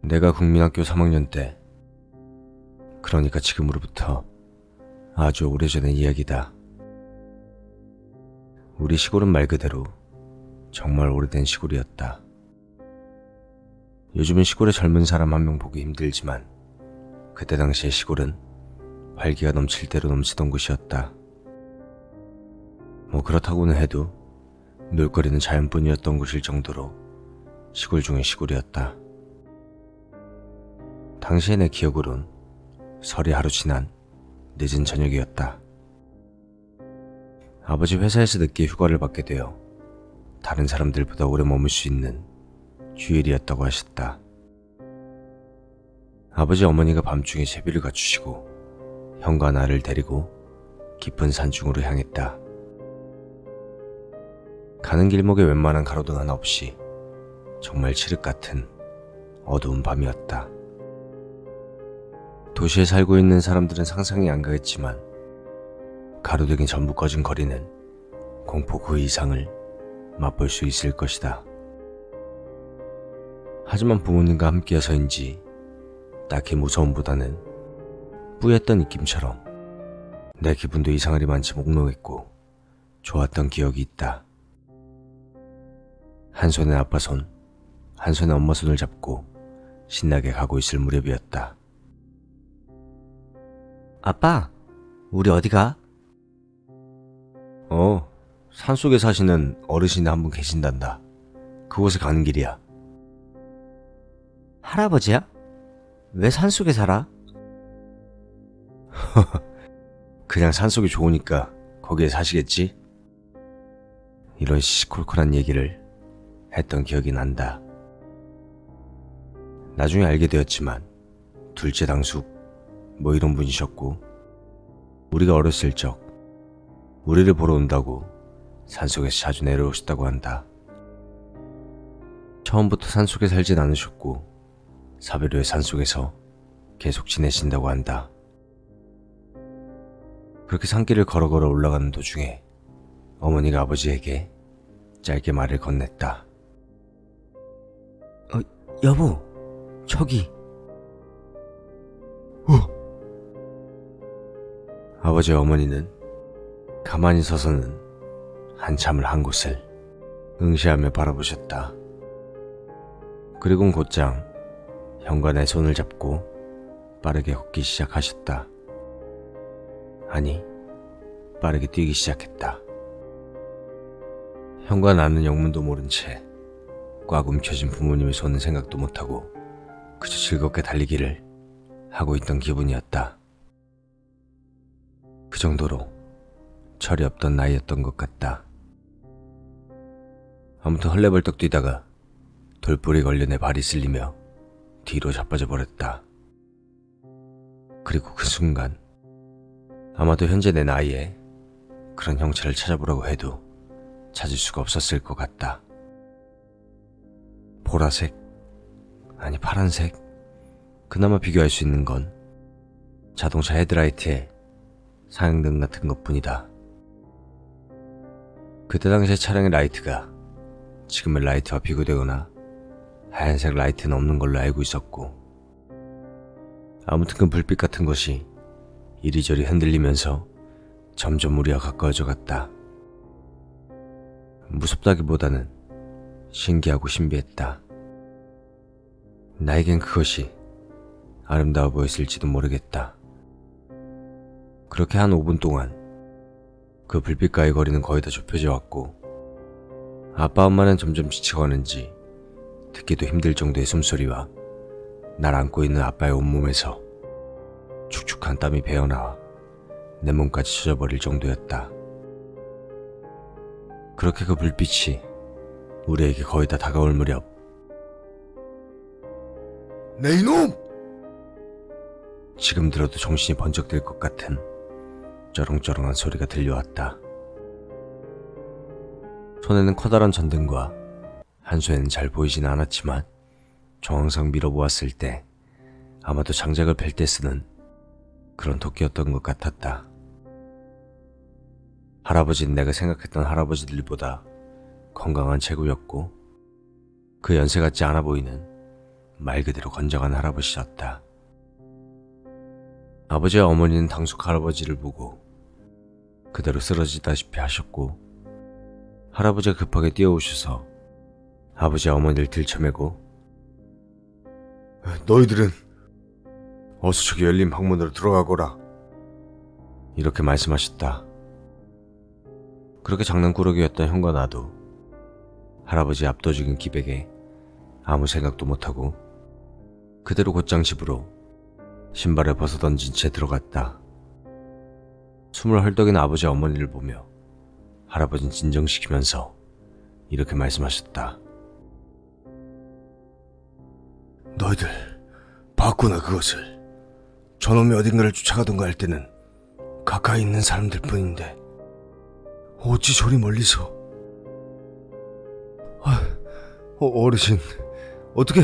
내가 국민학교 3학년 때, 그러니까 지금으로부터 아주 오래전의 이야기다. 우리 시골은 말 그대로 정말 오래된 시골이었다. 요즘은 시골에 젊은 사람 한 명 보기 힘들지만 그때 당시의 시골은 활기가 넘칠 대로 넘치던 곳이었다. 뭐 그렇다고는 해도 놀거리는 자연뿐이었던 곳일 정도로 시골 중의 시골이었다. 당시의 내 기억으론 설이 하루 지난 늦은 저녁이었다. 아버지 회사에서 늦게 휴가를 받게 되어 다른 사람들보다 오래 머물 수 있는 휴일이었다고 하셨다. 아버지 어머니가 밤중에 제비를 갖추시고 형과 나를 데리고 깊은 산중으로 향했다. 가는 길목에 웬만한 가로등 하나 없이 정말 칠흑 같은 어두운 밤이었다. 도시에 살고 있는 사람들은 상상이 안 가겠지만 가로등이 전부 꺼진 거리는 공포 그 이상을 맛볼 수 있을 것이다. 하지만 부모님과 함께여서인지 딱히 무서움보다는 뿌였던 입김처럼 내 기분도 이상하리만치 몽롱했고 좋았던 기억이 있다. 한 손에 아빠 손, 한 손에 엄마 손을 잡고 신나게 가고 있을 무렵이었다. 아빠, 우리 어디 가? 산속에 사시는 어르신이 한 분 계신단다. 그곳에 가는 길이야. 할아버지야? 왜 산속에 살아? 그냥 산속이 좋으니까 거기에 사시겠지? 이런 시시콜콜한 얘기를 했던 기억이 난다. 나중에 알게 되었지만 둘째 당숙 뭐 이런 분이셨고, 우리가 어렸을 적 우리를 보러 온다고 산속에서 자주 내려오셨다고 한다. 처음부터 산속에 살진 않으셨고 사별후에 산속에서 계속 지내신다고 한다. 그렇게 산길을 걸어 올라가는 도중에 어머니가 아버지에게 짧게 말을 건넸다. 여보, 저기. 아버지와 어머니는 가만히 서서는 한참을 한 곳을 응시하며 바라보셨다. 그리곤 곧장 형과 내 손을 잡고 빠르게 걷기 시작하셨다. 아니, 빠르게 뛰기 시작했다. 형과 나는 영문도 모른 채 꽉 움켜진 부모님의 손은 생각도 못하고 그저 즐겁게 달리기를 하고 있던 기분이었다. 그 정도로 철이 없던 나이였던 것 같다. 아무튼 헐레벌떡 뛰다가 돌불이 걸려 내 발이 쓸리며 뒤로 자빠져 버렸다. 그리고 그 순간 아마도 현재 내 나이에 그런 형체를 찾아보라고 해도 찾을 수가 없었을 것 같다. 보라색, 아니 파란색, 그나마 비교할 수 있는 건 자동차 헤드라이트에 상향등 같은 것뿐이다. 그때 당시의 차량의 라이트가 지금의 라이트와 비교되거나 하얀색 라이트는 없는 걸로 알고 있었고, 아무튼 그 불빛 같은 것이 이리저리 흔들리면서 점점 우리와 가까워져 갔다. 무섭다기보다는 신기하고 신비했다. 나에겐 그것이 아름다워 보였을지도 모르겠다. 그렇게 한 5분 동안 그 불빛가의 거리는 거의 다 좁혀져 왔고, 아빠 엄마는 점점 지쳐가는지 듣기도 힘들 정도의 숨소리와 날 안고 있는 아빠의 온몸에서 축축한 땀이 배어나와 내 몸까지 젖어버릴 정도였다. 그렇게 그 불빛이 우리에게 거의 다 다가올 무렵, 내 이놈! 지금 들어도 정신이 번쩍 들 것 같은 쩌렁쩌렁한 소리가 들려왔다. 손에는 커다란 전등과 한 손에는 잘 보이지는 않았지만 정황상 밀어보았을 때 아마도 장작을 팰 때 쓰는 그런 도끼였던 것 같았다. 할아버지는 내가 생각했던 할아버지들보다 건강한 체구였고 그 연세 같지 않아 보이는 말 그대로 건장한 할아버지였다. 아버지와 어머니는 당숙 할아버지를 보고 그대로 쓰러지다시피 하셨고, 할아버지가 급하게 뛰어오셔서 아버지와 어머니를 들쳐매고 너희들은 어서 저기 열린 방문으로 들어가거라, 이렇게 말씀하셨다. 그렇게 장난꾸러기였던 형과 나도 할아버지의 압도적인 기백에 아무 생각도 못하고 그대로 곧장 집으로 신발을 벗어던진 채 들어갔다. 숨을 헐떡이는 아버지와 어머니를 보며 할아버지는 진정시키면서 이렇게 말씀하셨다. 너희들 봤구나 그것을. 저놈이 어딘가를 쫓아가던가 할 때는 가까이 있는 사람들 뿐인데 어찌 저리 멀리서. 어르신, 어떻게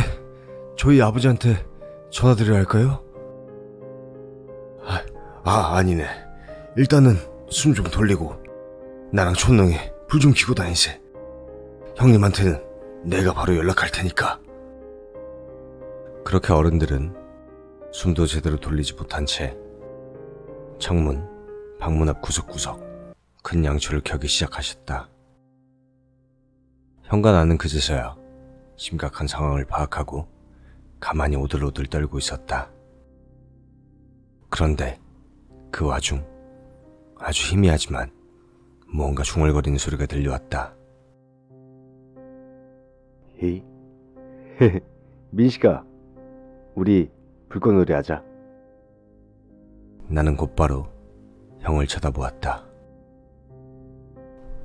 저희 아버지한테 전화드려야 할까요? 아니네. 일단은 숨 좀 돌리고 나랑 촌농에 불 좀 켜고 다니세. 형님한테는 내가 바로 연락할 테니까. 그렇게 어른들은 숨도 제대로 돌리지 못한 채 창문, 방문 앞 구석구석 큰 양초를 켜기 시작하셨다. 형과 나는 그제서야 심각한 상황을 파악하고 가만히 오들오들 떨고 있었다. 그런데 그 와중 아주 희미하지만 무언가 중얼거리는 소리가 들려왔다. 민식아, 우리 불꽃놀이 하자. 나는 곧바로 형을 쳐다보았다.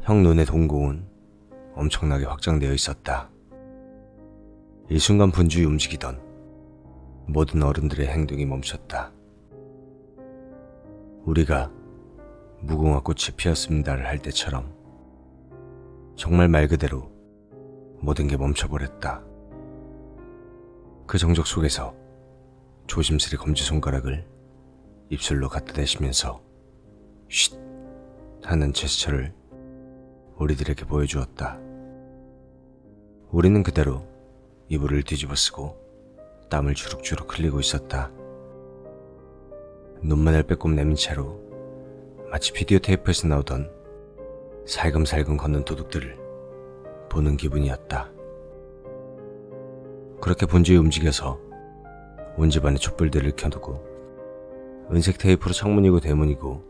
형 눈의 동공은 엄청나게 확장되어 있었다. 일순간 분주히 움직이던 모든 어른들의 행동이 멈췄다. 우리가 무궁화 꽃이 피었습니다를 할 때처럼 정말 말 그대로 모든 게 멈춰버렸다. 그 정적 속에서 조심스레 검지손가락을 입술로 갖다 대시면서 쉿 하는 제스처를 우리들에게 보여주었다. 우리는 그대로 이불을 뒤집어쓰고 땀을 주룩주룩 흘리고 있었다. 눈만을 빼꼼 내민 채로 마치 비디오 테이프에서 나오던 살금살금 걷는 도둑들을 보는 기분이었다. 그렇게 분주히 움직여서 온 집안의 촛불들을 켜두고 은색 테이프로 창문이고 대문이고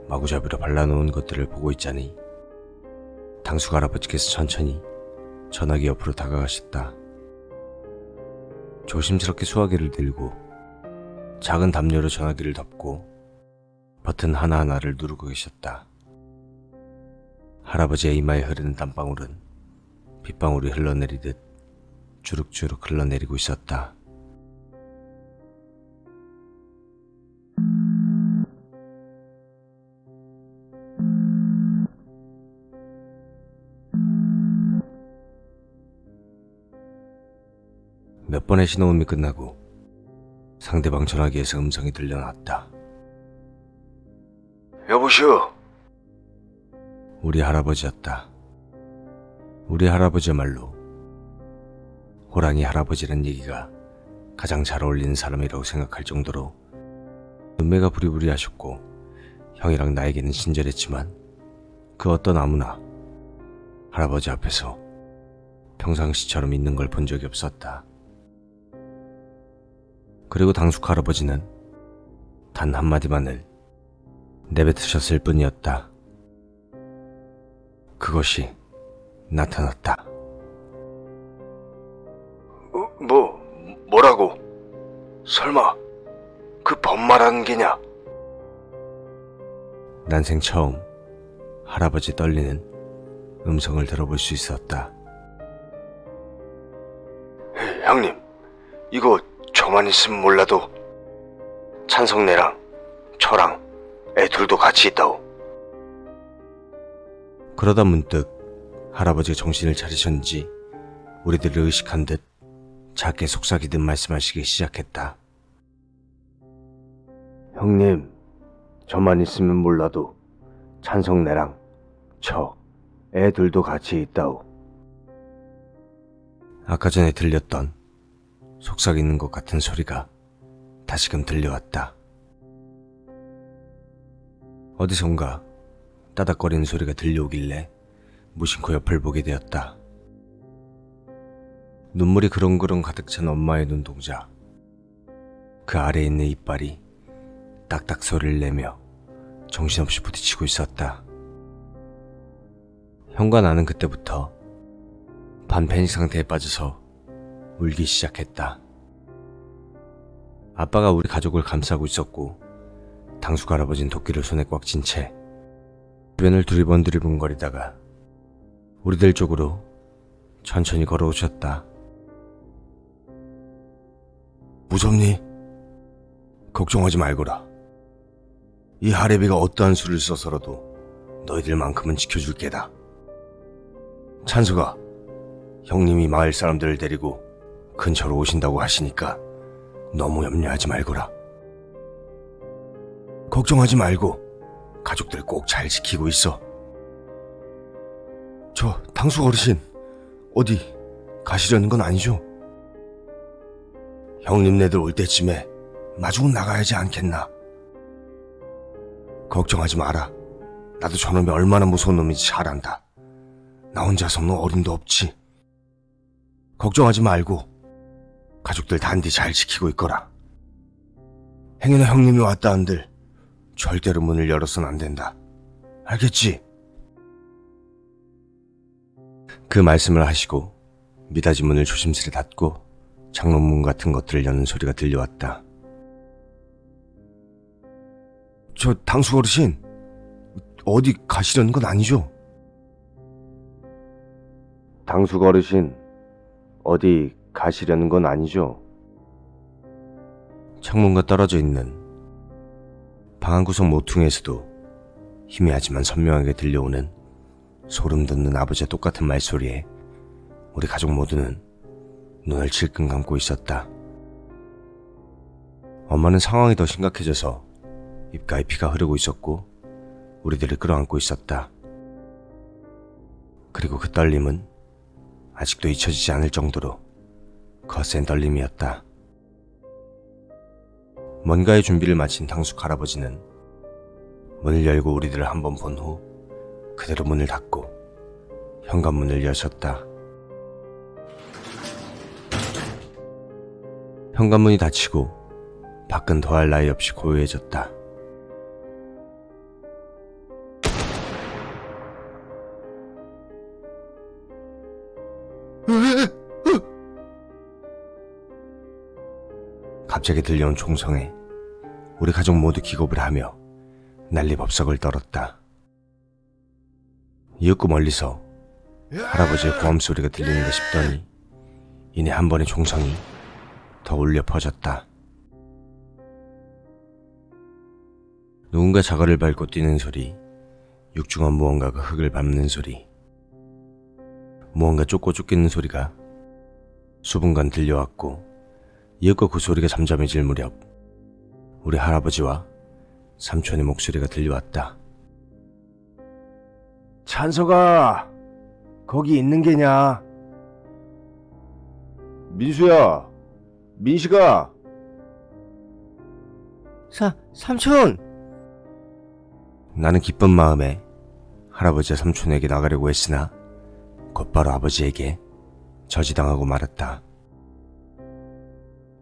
마구잡이로 발라놓은 것들을 보고 있자니 당숙 할아버지께서 천천히 전화기 옆으로 다가가셨다. 조심스럽게 수화기를 들고 작은 담요로 전화기를 덮고 버튼 하나하나를 누르고 계셨다. 할아버지의 이마에 흐르는 땀방울은 빗방울이 흘러내리듯 주룩주룩 흘러내리고 있었다. 몇 번의 신호음이 끝나고 상대방 전화기에서 음성이 들려나왔다. 여보시오. 우리 할아버지였다. 우리 할아버지야말로 호랑이 할아버지란 얘기가 가장 잘 어울리는 사람이라고 생각할 정도로 눈매가 부리부리하셨고 형이랑 나에게는 친절했지만 그 어떤 아무나 할아버지 앞에서 평상시처럼 있는 걸 본 적이 없었다. 그리고 당숙 할아버지는 단 한마디만을 내뱉으셨을 뿐이었다. 그것이 나타났다. 뭐라고? 설마 그 범말하는 게냐? 난생 처음 할아버지 떨리는 음성을 들어볼 수 있었다. 형님, 이거 저만 있으면 몰라도 찬성네랑 저랑 애 둘도 같이 있다오. 그러다 문득 할아버지가 정신을 차리셨는지 우리들을 의식한 듯 작게 속삭이듯 말씀하시기 시작했다. 형님, 저만 있으면 몰라도 찬성네랑 저 애 둘도 같이 있다오. 아까 전에 들렸던 속삭이는 것 같은 소리가 다시금 들려왔다. 어디선가 따닥거리는 소리가 들려오길래 무심코 옆을 보게 되었다. 눈물이 그렁그렁 가득 찬 엄마의 눈동자. 그 아래에 있는 이빨이 딱딱 소리를 내며 정신없이 부딪히고 있었다. 형과 나는 그때부터 반패닉 상태에 빠져서 울기 시작했다. 아빠가 우리 가족을 감싸고 있었고 당숙 할아버지는 도끼를 손에 꽉 쥔 채 주변을 두리번두리번거리다가 우리들 쪽으로 천천히 걸어오셨다. 무섭니? 걱정하지 말거라. 이 하레비가 어떠한 수를 써서라도 너희들만큼은 지켜줄 게다. 찬수가 형님이 마을 사람들을 데리고 근처로 오신다고 하시니까 너무 염려하지 말거라. 걱정하지 말고 가족들 꼭 잘 지키고 있어. 저 당숙 어르신 어디 가시려는 건 아니죠? 형님네들 올 때쯤에 마중은 나가야지 않겠나? 걱정하지 마라. 나도 저놈이 얼마나 무서운 놈인지 잘 안다. 나 혼자서는 어림도 없지. 걱정하지 말고 가족들 단디 잘 지키고 있거라. 행여나 형님이 왔다 한들 절대로 문을 열어서는 안 된다. 알겠지? 그 말씀을 하시고 미닫이 문을 조심스레 닫고 장롱문 같은 것들을 여는 소리가 들려왔다. 저 당숙 어르신 어디 가시려는 건 아니죠? 당숙 어르신 어디 가시려는 건 아니죠? 창문과 떨어져 있는 방 한구석 모퉁이에서도 희미하지만 선명하게 들려오는 소름 돋는 아버지의 똑같은 말소리에 우리 가족 모두는 눈을 질끈 감고 있었다. 엄마는 상황이 더 심각해져서 입가에 피가 흐르고 있었고 우리들을 끌어안고 있었다. 그리고 그 떨림은 아직도 잊혀지지 않을 정도로 거센 떨림이었다. 뭔가의 준비를 마친 당숙 할아버지는 문을 열고 우리들을 한번 본 후 그대로 문을 닫고 현관문을 여셨다. 현관문이 닫히고 밖은 더할 나위 없이 고요해졌다. 갑자기 들려온 총성에 우리 가족 모두 기겁을 하며 난리법석을 떨었다. 이윽고 멀리서 할아버지의 고함 소리가 들리는가 싶더니 이내 한 번의 총성이 더 울려 퍼졌다. 누군가 자갈을 밟고 뛰는 소리, 육중한 무언가가 흙을 밟는 소리, 무언가 쫓고 쫓기는 소리가 수분간 들려왔고 이윽고 그 소리가 잠잠해질 무렵 우리 할아버지와 삼촌의 목소리가 들려왔다. 찬석아, 거기 있는 게냐? 민수야, 민식아. 삼촌! 나는 기쁜 마음에 할아버지와 삼촌에게 나가려고 했으나 곧바로 아버지에게 저지당하고 말았다.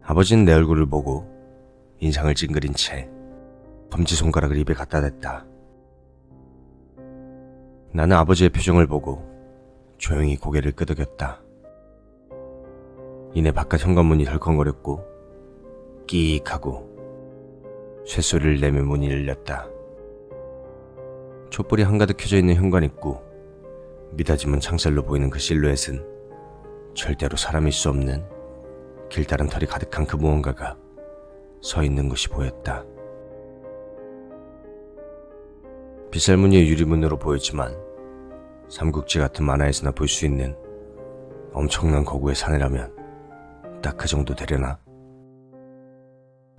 아버지는 내 얼굴을 보고 인상을 찡그린 채 검지손가락을 입에 갖다 댔다. 나는 아버지의 표정을 보고 조용히 고개를 끄덕였다. 이내 바깥 현관문이 덜컹거렸고 끼익 하고 쇳소리를 내며 문이 열렸다. 촛불이 한가득 켜져 있는 현관 입구, 미닫이문 창살로 보이는 그 실루엣은 절대로 사람일 수 없는 길다란 털이 가득한 그 무언가가 서 있는 것이 보였다. 빗살무늬의 유리문으로 보였지만 삼국지 같은 만화에서나 볼 수 있는 엄청난 거구의 사내라면 딱 그 정도 되려나?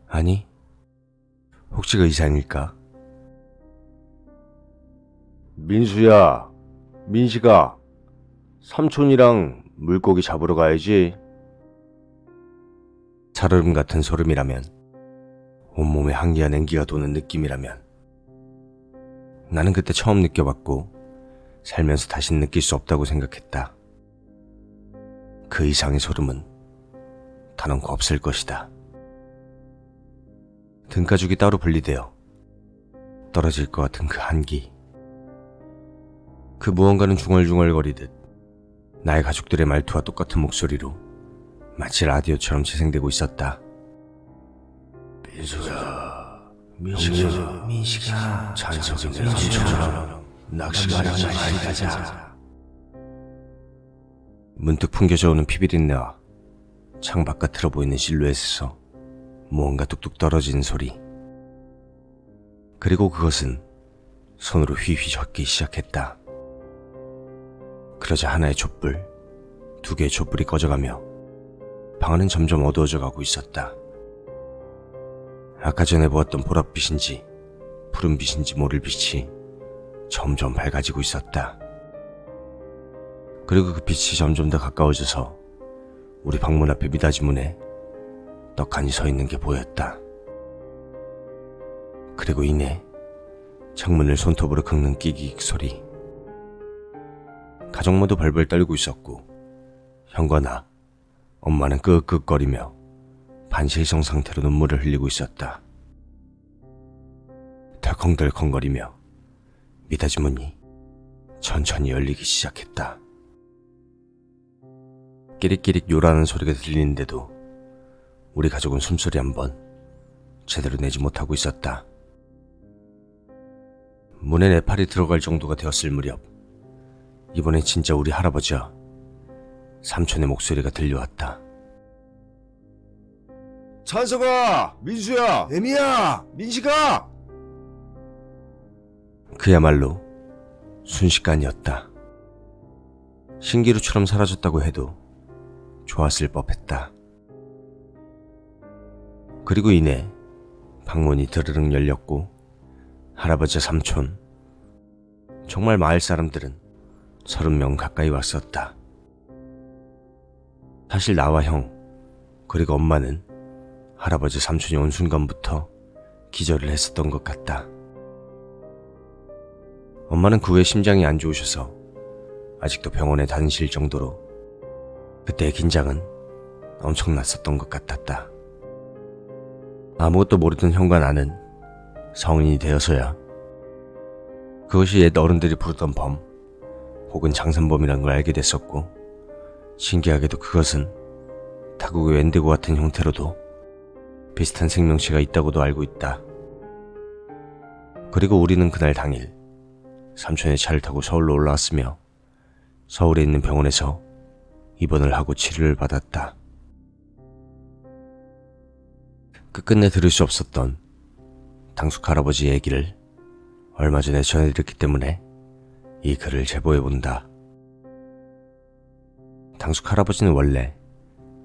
아니, 혹시 그 이상일까? 민수야, 민식아, 삼촌이랑 물고기 잡으러 가야지. 살얼음 같은 소름이라면, 온몸에 한기와 냉기가 도는 느낌이라면, 나는 그때 처음 느껴봤고 살면서 다신 느낄 수 없다고 생각했다. 그 이상의 소름은 단언코 없을 것이다. 등가죽이 따로 분리되어 떨어질 것 같은 그 한기. 그 무언가는 중얼중얼거리듯 나의 가족들의 말투와 똑같은 목소리로 마치 라디오처럼 재생되고 있었다. 민식아, 찬석이 내처럼 낚시가랑 많이 가자. 문득 풍겨져 오는 피비린내와 창 바깥으로 보이는 실루엣에서 무언가 뚝뚝 떨어지는 소리. 그리고 그것은 손으로 휘휘 젓기 시작했다. 그러자 하나의 촛불, 두 개의 촛불이 꺼져가며 방 안은 점점 어두워져 가고 있었다. 아까 전에 보았던 보랏빛인지 푸른빛인지 모를 빛이 점점 밝아지고 있었다. 그리고 그 빛이 점점 더 가까워져서 우리 방문 앞에 미닫이 문에 떡하니 서 있는 게 보였다. 그리고 이내 창문을 손톱으로 긁는 끼기익 소리. 가족 모두 벌벌 떨고 있었고 형과 나, 엄마는 끄흑끄흑거리며 반시의성 상태로 눈물을 흘리고 있었다. 덜컹덜컹거리며 미닫이 문이 천천히 열리기 시작했다. 끼릭끼릭 요라는 소리가 들리는데도 우리 가족은 숨소리 한 번 제대로 내지 못하고 있었다. 문에 내 팔이 들어갈 정도가 되었을 무렵 이번엔 진짜 우리 할아버지와 삼촌의 목소리가 들려왔다. 찬석아, 민수야, 애미야, 민식아. 그야말로 순식간이었다. 신기루처럼 사라졌다고 해도 좋았을 법했다. 그리고 이내 방문이 드르륵 열렸고 할아버지, 삼촌, 정말 마을 사람들은 30명 가까이 왔었다. 사실 나와 형, 그리고 엄마는 할아버지, 삼촌이 온 순간부터 기절을 했었던 것 같다. 엄마는 그 후에 심장이 안 좋으셔서 아직도 병원에 다니실 정도로 그때의 긴장은 엄청났었던 것 같았다. 아무것도 모르던 형과 나는 성인이 되어서야 그것이 옛 어른들이 부르던 범 혹은 장산범이란 걸 알게 됐었고, 신기하게도 그것은 타국의 웬디고 같은 형태로도 비슷한 생명체가 있다고도 알고 있다. 그리고 우리는 그날 당일 삼촌의 차를 타고 서울로 올라왔으며 서울에 있는 병원에서 입원을 하고 치료를 받았다. 끝끝내 들을 수 없었던 당숙 할아버지의 얘기를 얼마 전에 전해드렸기 때문에 이 글을 제보해본다. 당숙 할아버지는 원래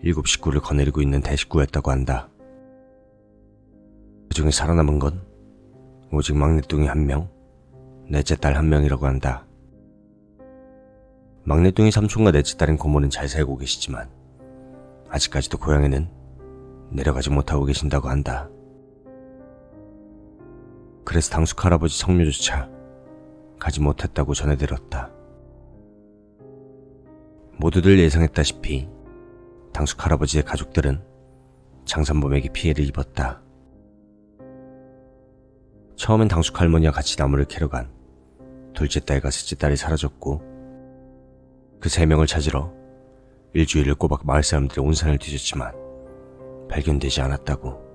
7 식구를 거느리고 있는 대식구였다고 한다. 그 중에 살아남은 건 오직 막내뚱이 1명, 넷째 딸 1명이라고 한다. 막내뚱이 삼촌과 넷째 딸인 고모는 잘 살고 계시지만 아직까지도 고향에는 내려가지 못하고 계신다고 한다. 그래서 당숙 할아버지 성묘조차 가지 못했다고 전해들었다. 모두들 예상했다시피 당숙 할아버지의 가족들은 장산범에게 피해를 입었다. 처음엔 당숙 할머니와 같이 나무를 캐러 간 둘째 딸과 셋째 딸이 사라졌고, 그 3명을 찾으러 일주일을 꼬박 마을 사람들이 온 산을 뒤졌지만 발견되지 않았다고.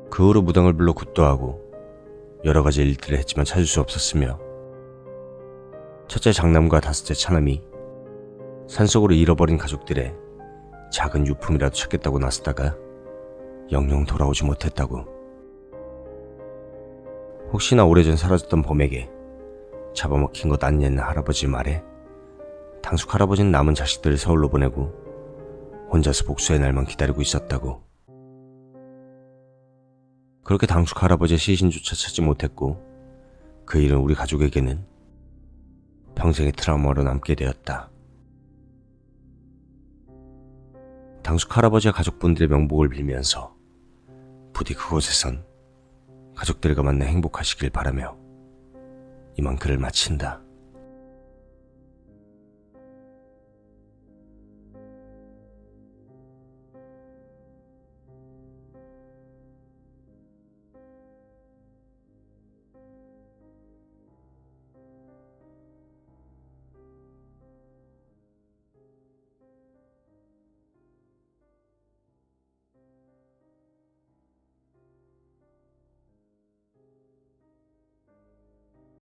그 후로 무당을 불러 굿도 하고 여러 가지 일들을 했지만 찾을 수 없었으며, 첫째 장남과 다섯째 차남이 산속으로 잃어버린 가족들의 작은 유품이라도 찾겠다고 나서다가 영영 돌아오지 못했다고. 혹시나 오래전 사라졌던 범에게 잡아먹힌 것 아니냐는 할아버지 말에 당숙 할아버지는 남은 자식들을 서울로 보내고 혼자서 복수의 날만 기다리고 있었다고. 그렇게 당숙 할아버지의 시신조차 찾지 못했고 그 일은 우리 가족에게는 평생의 트라우마로 남게 되었다. 당숙 할아버지와 가족분들의 명복을 빌면서 부디 그곳에선 가족들과 만나 행복하시길 바라며 이만 글을 마친다.